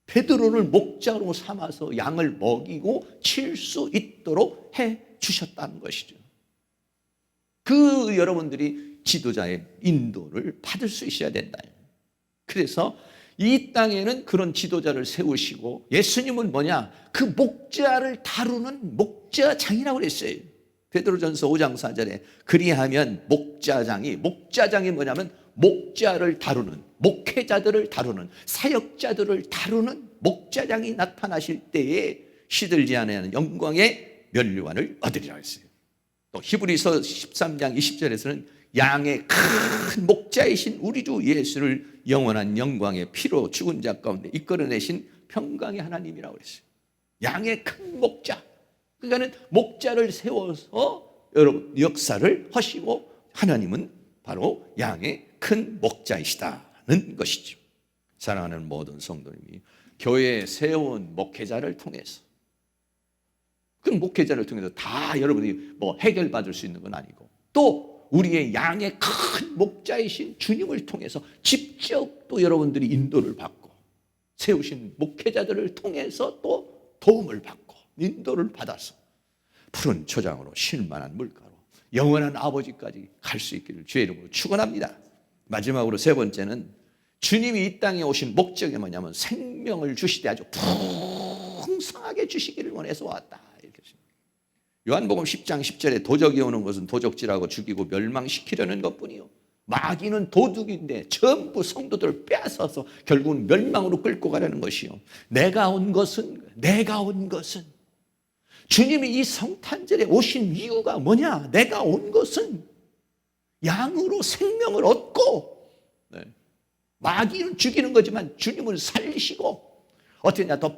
베드로를 목자로 삼아서 양을 먹이고 칠 수 있도록 해 주셨다는 것이죠. 그 여러분들이 지도자의 인도를 받을 수 있어야 된다. 그래서 이 땅에는 그런 지도자를 세우시고 예수님은 뭐냐? 그 목자를 다루는 목자장이라고 그랬어요. 베드로전서 5장 4절에 그리하면 목자장이 뭐냐면 목자를 다루는, 목회자들을 다루는, 사역자들을 다루는 목자장이 나타나실 때에 시들지 않는 영광의 면류관을 얻으리라 했어요. 또 히브리서 13장 20절에서는 양의 큰 목자이신 우리 주 예수를 영원한 영광의 피로 죽은 자 가운데 이끌어내신 평강의 하나님이라고 그랬어요. 양의 큰 목자. 그러니까는 목자를 세워서 여러분 역사를 하시고 하나님은 바로 양의 큰 목자이시다는 것이죠. 사랑하는 모든 성도님이 교회에 세운 목회자를 통해서, 그 목회자를 통해서 다 여러분이 뭐 해결받을 수 있는 건 아니고, 또 우리의 양의 큰 목자이신 주님을 통해서 직접 또 여러분들이 인도를 받고 세우신 목회자들을 통해서 또 도움을 받고 인도를 받아서 푸른 초장으로 쉴만한 물가로 영원한 아버지까지 갈 수 있기를 주의 이름으로 축원합니다. 마지막으로 세 번째는 주님이 이 땅에 오신 목적이 뭐냐면 생명을 주시되 아주 풍성하게 주시기를 원해서 왔다. 이렇게 요한복음 10장 10절에 도적이 오는 것은 도적질하고 죽이고 멸망시키려는 것뿐이요, 마귀는 도둑인데 전부 성도들을 빼앗아서 결국은 멸망으로 끌고 가려는 것이요, 내가 온 것은 주님이 이 성탄절에 오신 이유가 뭐냐? 내가 온 것은 양으로 생명을 얻고, 마귀는 죽이는 거지만 주님을 살리시고 어떻게 하냐? 더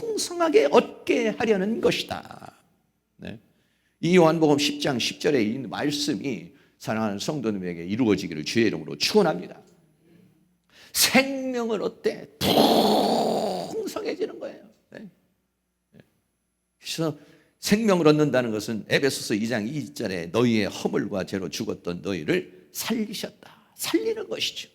풍성하게 얻게 하려는 것이다. 이 요한복음 10장 10절의 이 말씀이 사랑하는 성도님에게 이루어지기를 주의 이름으로 축원합니다. 생명을 얻되 풍성해지는 거예요. 그래서 생명을 얻는다는 것은 에베소서 2장 2절에 너희의 허물과 죄로 죽었던 너희를 살리셨다. 살리는 것이죠.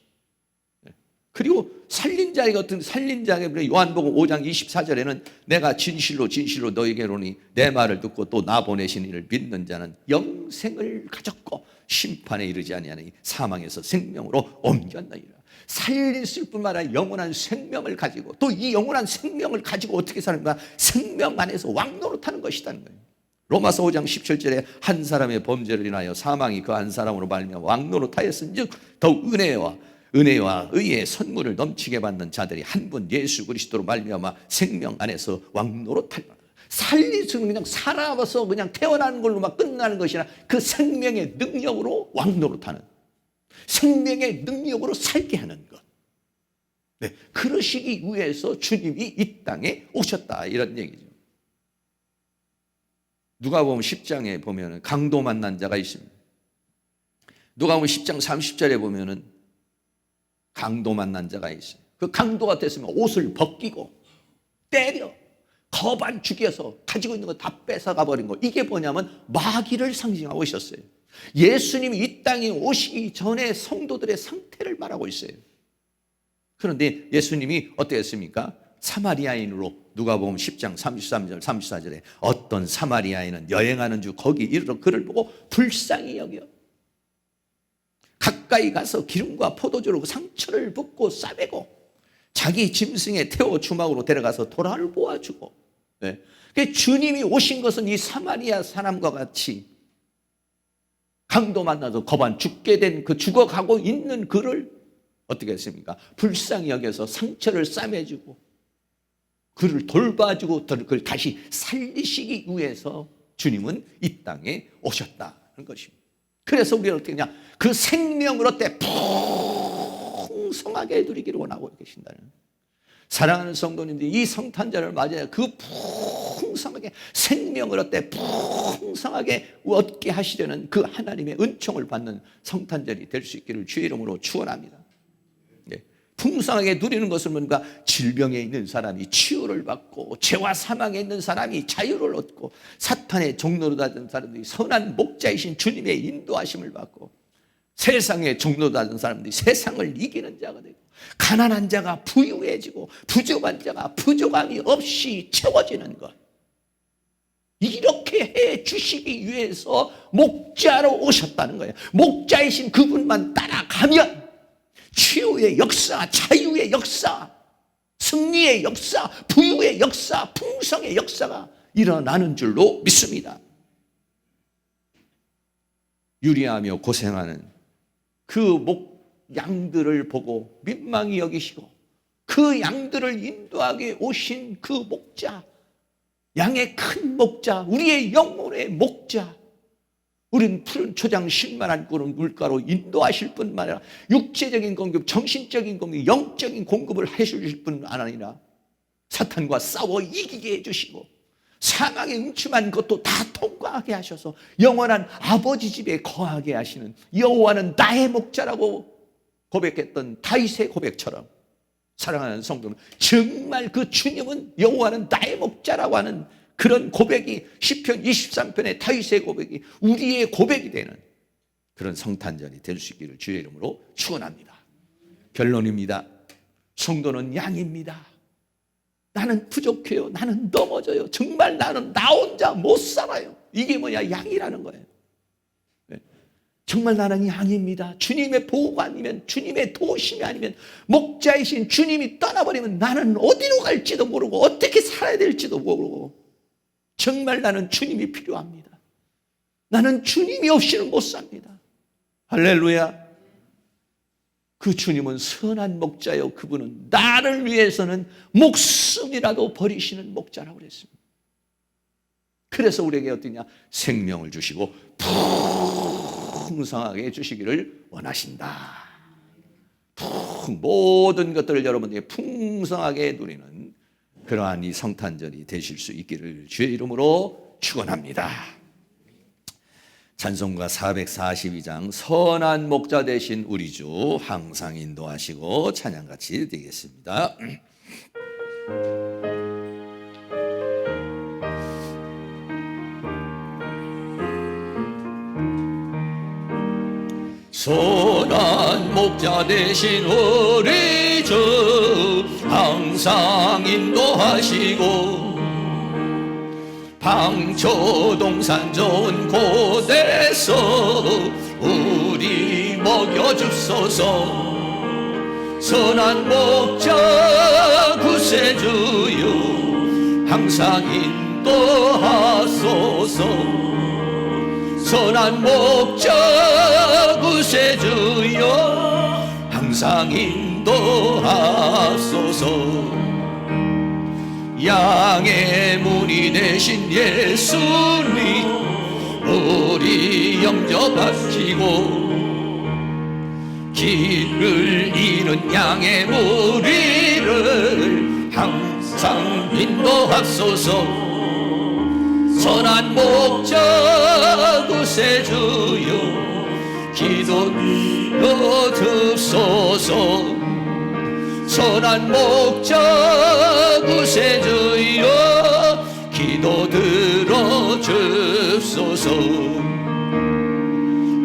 그리고 살린 자가 어떤 살린 자가 요한복음 5장 24절에는 내가 진실로 너희에게로니 내 말을 듣고 또 나 보내신 이를 믿는 자는 영생을 가졌고 심판에 이르지 아니하니 사망에서 생명으로 옮겼느니라. 살렸을 뿐만 아니라 영원한 생명을 가지고, 또 이 영원한 생명을 가지고 어떻게 사는가? 생명 안에서 왕노릇하는 것이라는 거예요. 로마서 5장 17절에 한 사람의 범죄를 인하여 사망이 그 한 사람으로 말미암아 왕노릇하였은즉 더욱 은혜와 의의 선물을 넘치게 받는 자들이 한 분 예수 그리스도로 말미암아 생명 안에서 왕노릇할 거다. 살리수는 그냥 살아서 그냥 태어나는 걸로만 끝나는 것이 아니라 그 생명의 능력으로 왕노릇하는, 생명의 능력으로 살게 하는 것. 그러시기 위해서 주님이 이 땅에 오셨다, 이런 얘기죠. 누가복음 10장에 보면 강도 만난 자가 있습니다. 누가복음 10장 30절에 보면은 강도 만난 자가 있어요. 그 강도가 됐으면 옷을 벗기고 때려 거반 죽여서 가지고 있는 거 다 뺏어가 버린 거, 이게 뭐냐면 마귀를 상징하고 있었어요. 예수님이 이 땅에 오시기 전에 성도들의 상태를 말하고 있어요. 그런데 예수님이 어떻게 했습니까? 사마리아인으로 누가복음 10장 33절 34절에 어떤 사마리아인은 여행하는 중 거기 이르러 그를 보고 불쌍히 여겨 가까이 가서 기름과 포도주로 상처를 붓고 싸매고 자기 짐승에 태워 주막으로 데려가서 돌아를 보아주고. 주님이 오신 것은 이 사마리아 사람과 같이 강도 만나서 거반 죽게 된 그 죽어가고 있는 그를 어떻게 했습니까? 불쌍히 여겨서 상처를 싸매주고 그를 돌봐주고 그를 다시 살리시기 위해서 주님은 이 땅에 오셨다는 것입니다. 그래서 우리는 어떻게 하냐? 그 생명을 어때 풍성하게 누리기를 원하고 계신다는, 사랑하는 성도님들이 이 성탄절을 맞아야 그 풍성하게 생명을 풍성하게 얻게 하시려는 그 하나님의 은총을 받는 성탄절이 될 수 있기를 주의 이름으로 축원합니다. 풍성하게 누리는 것은 뭔가 질병에 있는 사람이 치유를 받고 죄와 사망에 있는 사람이 자유를 얻고 사탄의 종로로 다른 사람들이 선한 목자이신 주님의 인도하심을 받고 세상의 종로로 다른 사람들이 세상을 이기는 자가 되고 가난한 자가 부유해지고 부족한 자가 부족함이 없이 채워지는 것, 이렇게 해 주시기 위해서 목자로 오셨다는 거예요. 목자이신 그분만 따라가면 치유의 역사, 자유의 역사, 승리의 역사, 부유의 역사, 풍성의 역사가 일어나는 줄로 믿습니다. 유리하며 고생하는 그 양들을 보고 민망히 여기시고 그 양들을 인도하게 오신 그 목자, 양의 큰 목자, 우리의 영혼의 목자, 우린 푸른 초장 실만한 꿀은 물가로 인도하실 뿐만 아니라 육체적인 공급, 정신적인 공급, 영적인 공급을 해주실 뿐 아니라 사탄과 싸워 이기게 해주시고 사망의 음침한 것도 다 통과하게 하셔서 영원한 아버지 집에 거하게 하시는 여호와는 나의 목자라고 고백했던 다윗의 고백처럼, 사랑하는 성도는 정말 그 주님은 여호와는 나의 목자라고 하는 그런 고백이 시편 23편의 다윗의 고백이 우리의 고백이 되는 그런 성탄절이 될 수 있기를 주의 이름으로 축원합니다. 결론입니다. 성도는 양입니다. 나는 부족해요. 나는 넘어져요. 정말 나는 나 혼자 못 살아요. 이게 뭐냐? 양이라는 거예요. 정말 나는 양입니다. 주님의 보호가 아니면, 주님의 도우심이 아니면, 목자이신 주님이 떠나버리면 나는 어디로 갈지도 모르고 어떻게 살아야 될지도 모르고, 정말 나는 주님이 필요합니다. 나는 주님이 없이는 못 삽니다. 할렐루야. 그 주님은 선한 목자요, 그분은 나를 위해서는 목숨이라도 버리시는 목자라고 그랬습니다. 그래서 우리에게 어떠냐? 생명을 주시고 풍성하게 해주시기를 원하신다. 모든 것들을 여러분에게 풍성하게 누리는 그러한 이 성탄절이 되실 수 있기를 주의 이름으로 축원합니다. 찬송가 442장 선한 목자 되신 우리 주 항상 인도하시고 찬양같이 드리겠습니다. 선한 목자 되신 우리 주 항상 인도하시고 방초동산 좋은 곳에서 우리 먹여주소서. 선한 목자 구세주여 항상 인도하소서. 선한 목자 구세주여 항상 인도하소서. 양의 문이 되신 예수님 우리 영접하시고 길을 잃은 양의 무리를 항상 인도하소서. 선한 목자 구세주여 기도 들어주소서. 선한 목자 구세주여 기도 들어주소서.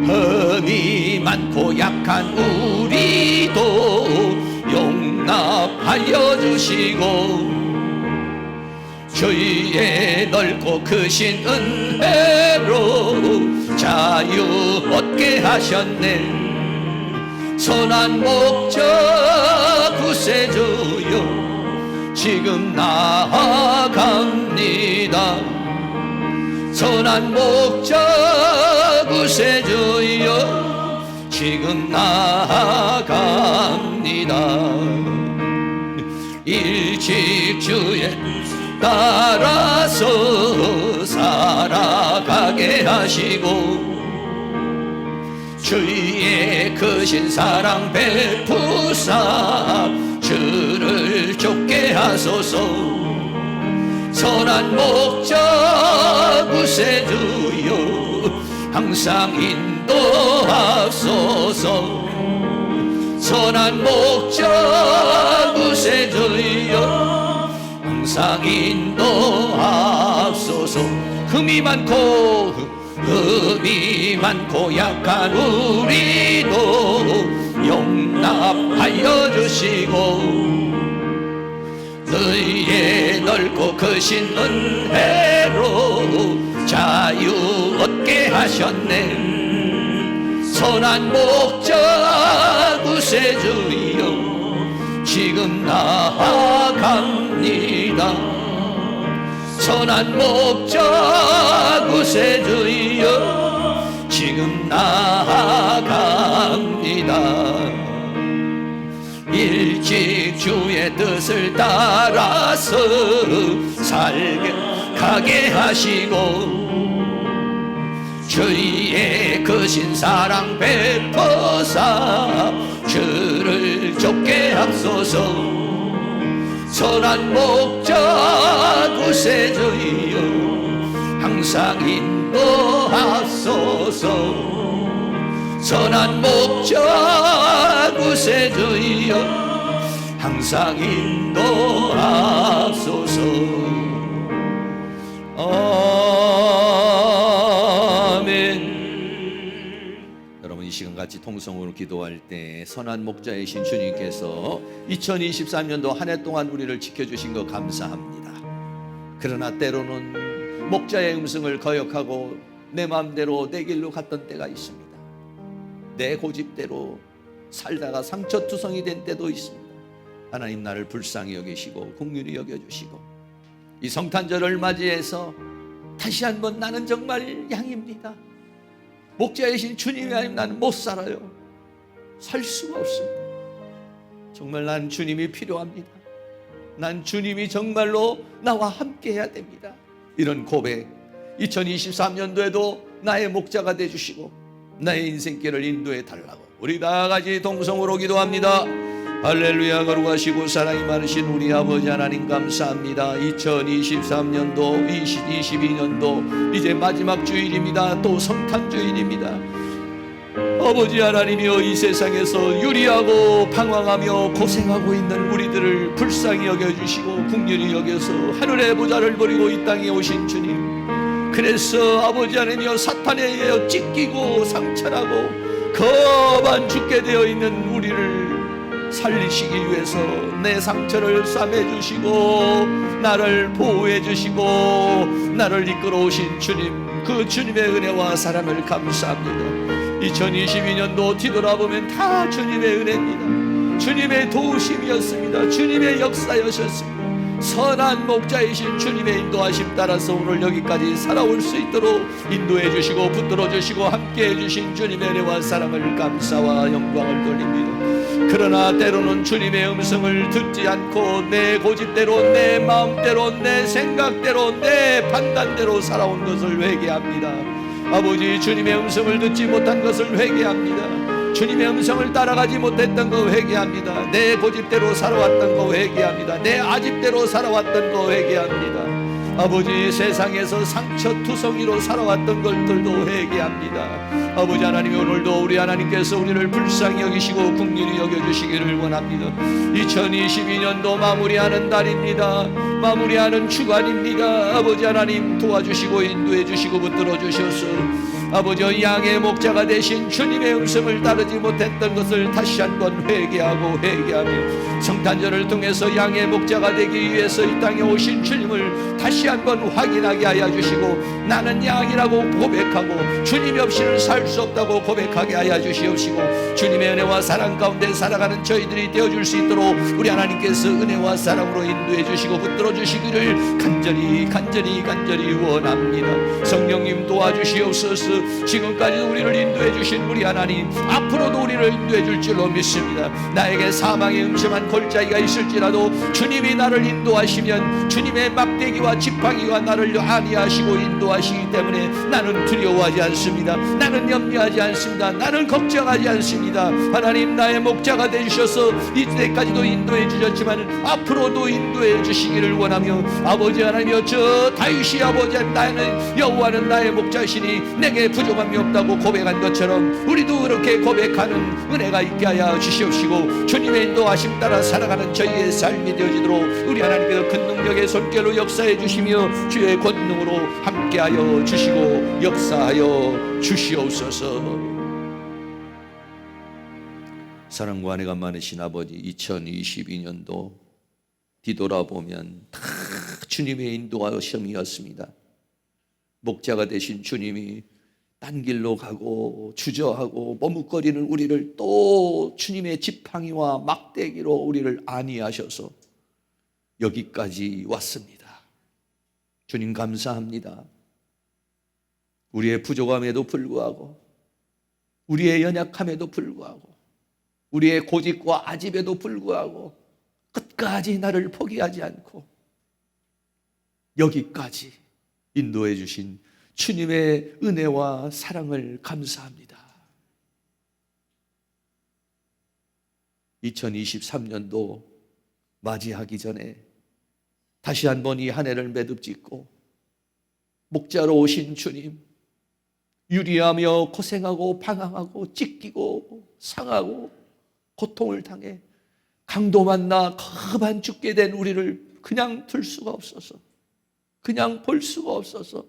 흠이 많고 약한 우리도 용납하여 주시고 주의 넓고 크신 은혜로 자유 얻게 하셨네. 선한 목자 구세주여 지금 나아갑니다. 선한 목자 구세주여 지금 나아갑니다. 일찍 주의 따라서 살아가게 하시고 주의 크신 사랑 베푸사 저를 좁게 하소서. 선한 목자 구세주여 항상 인도하소서. 선한 목자 구세주여 항상 인도하소서. 흠이 많고 약한 우리도 용납하여 주시고 너희의 넓고 크신 은혜로 자유 얻게 하셨네. 선한 목자 구세주여 지금 나아갑니다. 선한 목자 구세주여 지금 나아갑니다. 일찍 주의 뜻을 따라서 살게 가게 하시고 주의 크신 사랑 베푸사 저를 좁게 하소서. 선한 목자 구세주여 항상 인도하소서. 선한 목자 구세주여 항상 인도하소서. 아멘. 여러분 이 시간 같이 통성으로 기도할 때 선한 목자이신 주님께서 2023년도 한 해 동안 우리를 지켜주신 거 감사합니다. 그러나 때로는 목자의 음성을 거역하고 내 마음대로 내 길로 갔던 때가 있습니다. 내 고집대로 살다가 상처투성이 된 때도 있습니다. 하나님 나를 불쌍히 여기시고 긍휼히 여겨주시고 이 성탄절을 맞이해서 다시 한번 나는 정말 양입니다. 목자이신 주님이 아니면 나는 못 살아요. 살 수가 없습니다. 정말 난 주님이 필요합니다. 난 주님이 정말로 나와 함께 해야 됩니다. 이런 고백 2023년도에도 나의 목자가 되주시고 나의 인생길을 인도해 달라고 우리 다 같이 동성으로 기도합니다. 할렐루야. 거룩하시고 사랑이 많으신 우리 아버지 하나님 감사합니다. 2023년도 2022년도 이제 마지막 주일입니다. 또 성탄주일입니다. 아버지 하나님이여 이 세상에서 유리하고 방황하며 고생하고 있는 우리들을 불쌍히 여겨주시고 긍휼히 여겨서 하늘의 보좌를 버리고 이 땅에 오신 주님, 그래서 아버지 하나님이여 사탄에 의해 찢기고 상처나고 거반 죽게 되어 있는 우리를 살리시기 위해서 내 상처를 싸매주시고 나를 보호해주시고 나를 이끌어 오신 주님, 그 주님의 은혜와 사랑을 감사합니다. 2022년도 뒤돌아보면 다 주님의 은혜입니다. 주님의 도우심이었습니다. 주님의 역사였습니다. 선한 목자이신 주님의 인도하심 따라서 오늘 여기까지 살아올 수 있도록 인도해 주시고 붙들어 주시고 함께 해주신 주님의 은혜와 사랑을 감사와 영광을 돌립니다. 그러나 때로는 주님의 음성을 듣지 않고 내 고집대로 내 마음대로 내 생각대로 내 판단대로 살아온 것을 회개합니다. 아버지, 주님의 음성을 듣지 못한 것을 회개합니다. 주님의 음성을 따라가지 못했던 거 회개합니다. 내 고집대로 살아왔던 거 회개합니다. 내 아집대로 살아왔던 거 회개합니다. 아버지, 세상에서 상처투성이로 살아왔던 것들도 회개합니다. 아버지 하나님, 오늘도 우리 하나님께서 우리를 불쌍히 여기시고 긍휼히 여겨주시기를 원합니다. 2022년도 마무리하는 달입니다. 마무리하는 주간입니다. 아버지 하나님, 도와주시고 인도해 주시고 붙들어 주셔서 아버지, 양의 목자가 되신 주님의 음성을 따르지 못했던 것을 다시 한번 회개하고 회개하며 성탄절을 통해서 양의 목자가 되기 위해서 이 땅에 오신 주님을 다시 한번 확인하게 하여 주시고 나는 양이라고 고백하고 주님이 없이는 살 수 없다고 고백하게 하여 주시옵시고 주님의 은혜와 사랑 가운데 살아가는 저희들이 되어줄 수 있도록 우리 하나님께서 은혜와 사랑으로 인도해 주시고 붙들어 주시기를 간절히 원합니다. 성령님 도와주시옵소서. 지금까지 우리를 인도해 주신 우리 하나님, 앞으로도 우리를 인도해 줄 줄로 믿습니다. 나에게 사망의 음침한 골짜기가 있을지라도 주님이 나를 인도하시면 주님의 막대기와 율법과 지팡이가 나를 안위하시고 인도하시기 때문에 나는 두려워하지 않습니다. 나는 염려하지 않습니다. 나는 걱정하지 않습니다. 하나님 나의 목자가 되주셔서 이때까지도 인도해 주셨지만 앞으로도 인도해 주시기를 원하며 아버지 하나님이여 저 다윗이 아버지 나는 여호와는 나의 목자시니 내게 부족함이 없다고 고백한 것처럼 우리도 그렇게 고백하는 은혜가 있게 하여 주시옵시고 주님의 인도하심 따라 살아가는 저희의 삶이 되어지도록 우리 하나님께서 큰 능력의 손길로 역사해 주시며 주의 권능으로 함께하여 주시고 역사하여 주시옵소서. 사랑과 은혜가 많으신 아버지, 2022년도 뒤돌아보면 다 주님의 인도하심이었습니다. 목자가 되신 주님이 딴 길로 가고 주저하고 머뭇거리는 우리를 또 주님의 지팡이와 막대기로 우리를 안위하셔서 여기까지 왔습니다. 주님 감사합니다. 우리의 부족함에도 불구하고, 우리의 연약함에도 불구하고, 우리의 고집과 아집에도 불구하고 끝까지 나를 포기하지 않고 여기까지 인도해 주신 주님의 은혜와 사랑을 감사합니다. 2023년도 맞이하기 전에 다시 한번 이 한 해를 매듭짓고 목자로 오신 주님, 유리하며 고생하고 방황하고 찢기고 상하고 고통을 당해 강도 만나 그만 죽게 된 우리를 그냥 둘 수가 없어서, 그냥 볼 수가 없어서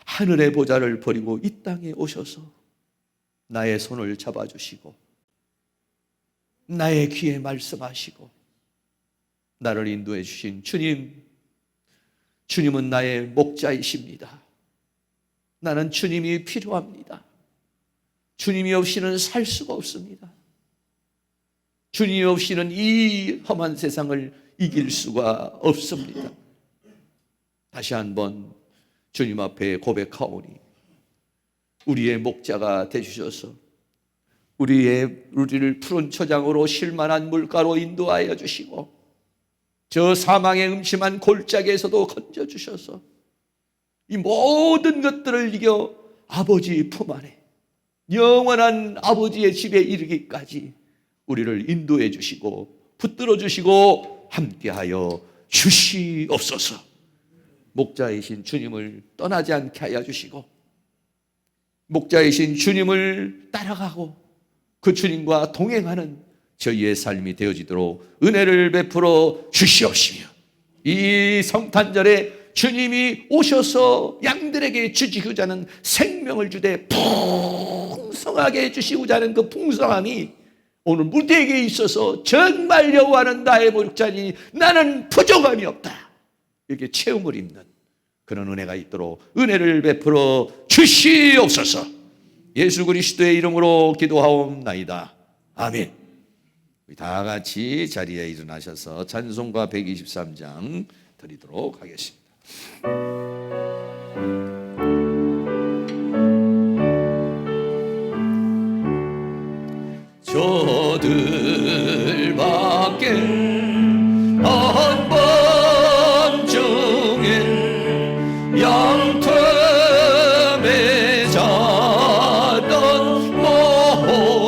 하늘의 보좌를 버리고 이 땅에 오셔서 나의 손을 잡아주시고 나의 귀에 말씀하시고 나를 인도해 주신 주님, 주님은 나의 목자이십니다. 나는 주님이 필요합니다. 주님이 없이는 살 수가 없습니다. 주님이 없이는 이 험한 세상을 이길 수가 없습니다. 다시 한번 주님 앞에 고백하오니 우리의 목자가 되주셔서 우리를 푸른 초장으로 쉴만한 물가로 인도하여 주시고 저 사망의 음침한 골짜기에서도 건져주셔서 이 모든 것들을 이겨 아버지 품 안에 영원한 아버지의 집에 이르기까지 우리를 인도해 주시고 붙들어 주시고 함께하여 주시옵소서. 목자이신 주님을 떠나지 않게 하여 주시고 목자이신 주님을 따라가고 그 주님과 동행하는 저희의 삶이 되어지도록 은혜를 베풀어 주시옵시며 이 성탄절에 주님이 오셔서 양들에게 주시고자 하는 생명을 주되 풍성하게 해주시고자 하는 그 풍성함이 오늘 무대에게 있어서 정말 여호와는 나의 목자니 나는 부족함이 없다, 이렇게 체험을 입는 그런 은혜가 있도록 은혜를 베풀어 주시옵소서. 예수 그리스도의 이름으로 기도하옵나이다. 아멘. 다 같이 자리에 일어나셔서 찬송가 123장 드리도록 하겠습니다. 저들밖에 한 밤중에 양틈에 자던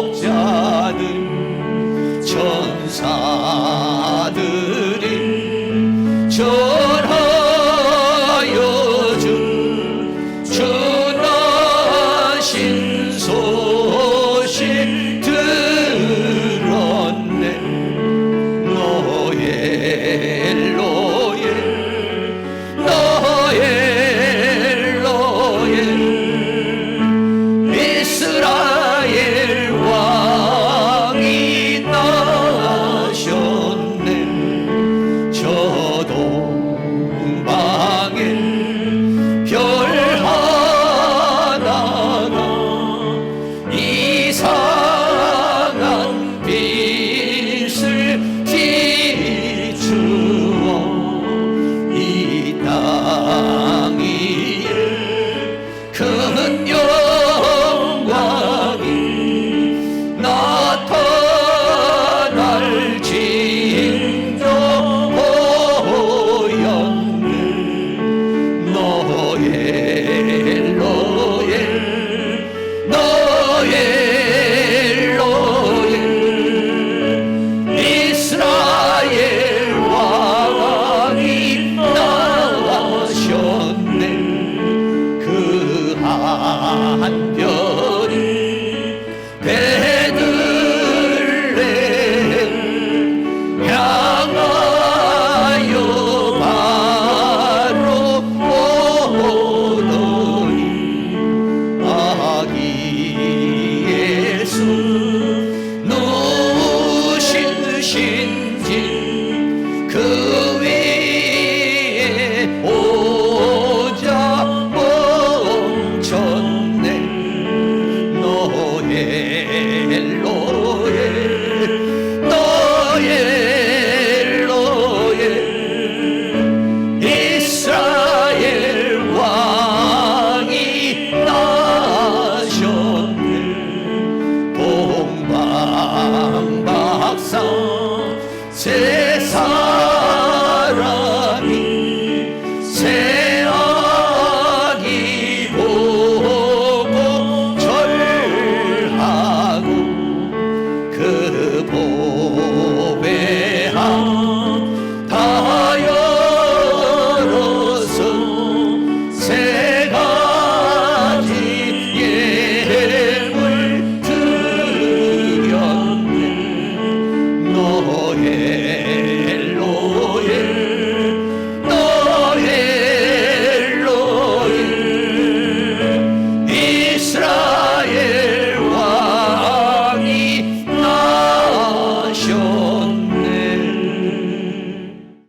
목자들 천사들이 전하여 준 전하신 소식 들었네. 엘로에 이스라엘 왕이 나셨네. 그 한 별이 베들레헴 향하여 바로 오더니 아기 예수 누우신지 그 위에 오자 멈췄네. 너의 엘로에 너의 엘로에 이스라엘 왕이 나셨네. 동방박사 세상